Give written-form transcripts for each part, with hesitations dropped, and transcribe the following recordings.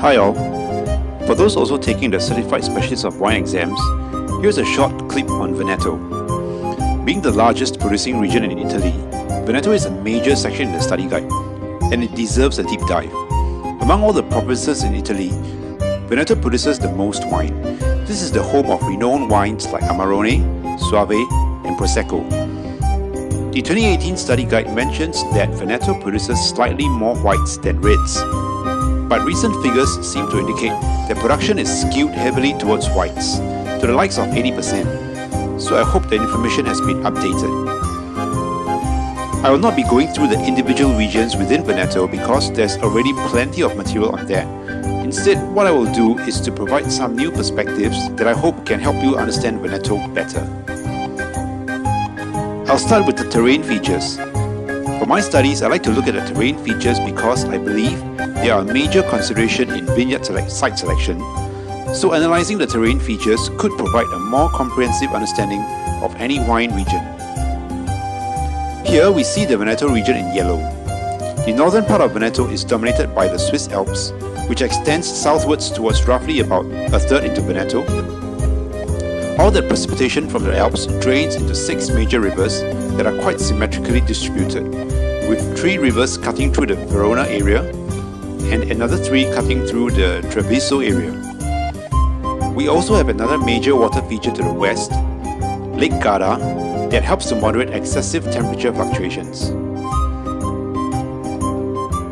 Hi all. For those also taking the Certified Specialist of Wine exams, here's a short clip on Veneto. Being the largest producing region in Italy, Veneto is a major section in the study guide, and it deserves a deep dive. Among all the provinces in Italy, Veneto produces the most wine. This is the home of renowned wines like Amarone, Soave, and Prosecco. The 2018 study guide mentions that Veneto produces slightly more whites than reds, but recent figures seem to indicate that production is skewed heavily towards whites, to the likes of 80%, so I hope the information has been updated. I will not be going through the individual regions within Veneto because there's already plenty of material on that. Instead, what I will do is to provide some new perspectives that I hope can help you understand Veneto better. I'll start with the terrain features. For my studies, I like to look at the terrain features because I believe they are a major consideration in vineyard site selection, so analysing the terrain features could provide a more comprehensive understanding of any wine region. Here we see the Veneto region in yellow. The northern part of Veneto is dominated by the Swiss Alps, which extends southwards towards roughly about a third into Veneto. All that precipitation from the Alps drains into 6 major rivers that are quite symmetrically distributed, with 3 rivers cutting through the Verona area and another 3 cutting through the Treviso area. We also have another major water feature to the west, Lake Garda, that helps to moderate excessive temperature fluctuations.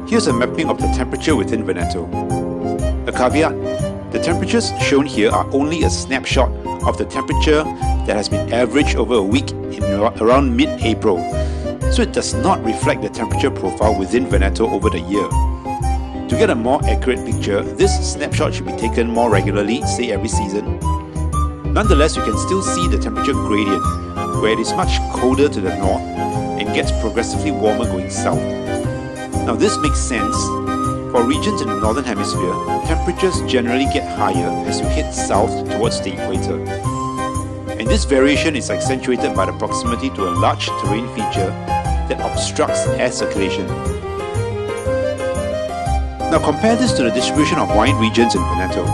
Here's a mapping of the temperature within Veneto. A caveat, the temperatures shown here are only a snapshot of the temperature that has been averaged over a week in around mid-April, so it does not reflect the temperature profile within Veneto over the year. To get a more accurate picture, this snapshot should be taken more regularly, say every season. Nonetheless, you can still see the temperature gradient, where it is much colder to the north and gets progressively warmer going south. Now this makes sense. For regions in the northern hemisphere, temperatures generally get higher as you head south towards the equator. And this variation is accentuated by the proximity to a large terrain feature that obstructs air circulation. Now compare this to the distribution of wine regions in Veneto.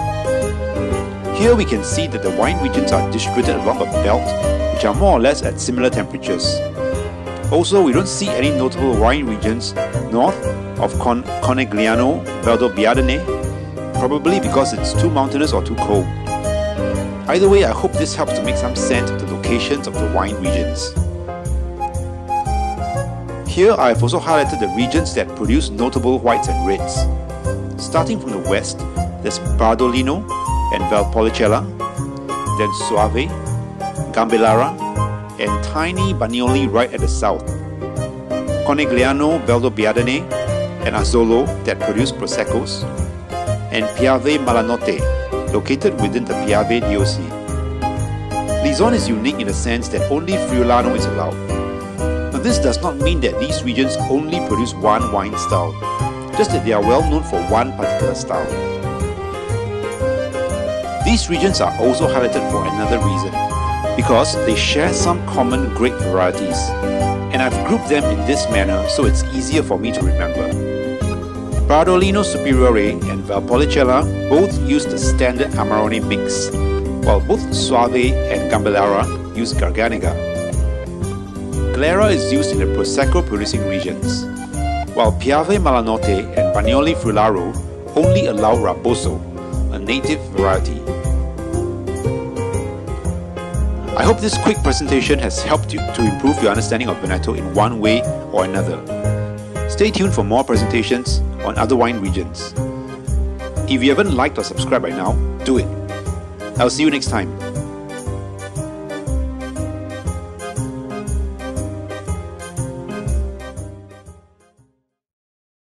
Here we can see that the wine regions are distributed along a belt which are more or less at similar temperatures. Also, we don't see any notable wine regions north of Conegliano Valdobbiadene, probably because it's too mountainous or too cold. Either way, I hope this helps to make some sense of the locations of the wine regions. Here I have also highlighted the regions that produce notable whites and reds. Starting from the west, there's Bardolino and Valpolicella, then Soave, Gambellara, and tiny Bagnoli right at the south. Conegliano Valdobbiadene and Azzolo that produce Proseccos, and Piave Malanotte, located within the Piave DOC. Lison is unique in the sense that only Friulano is allowed. Now this does not mean that these regions only produce one wine style, just that they are well known for one particular style. These regions are also highlighted for another reason, because they share some common grape varieties, and I've grouped them in this manner so it's easier for me to remember. Bardolino Superiore and Valpolicella both use the standard Amarone mix, while both Soave and Gambellara use Garganega. Glera is used in the Prosecco producing regions, while Piave Malanotte and Bagnoli Friularo only allow Raposo, a native variety. I hope this quick presentation has helped you to improve your understanding of Veneto in one way or another. Stay tuned for more presentations on other wine regions. If you haven't liked or subscribed by now, do it. I'll see you next time.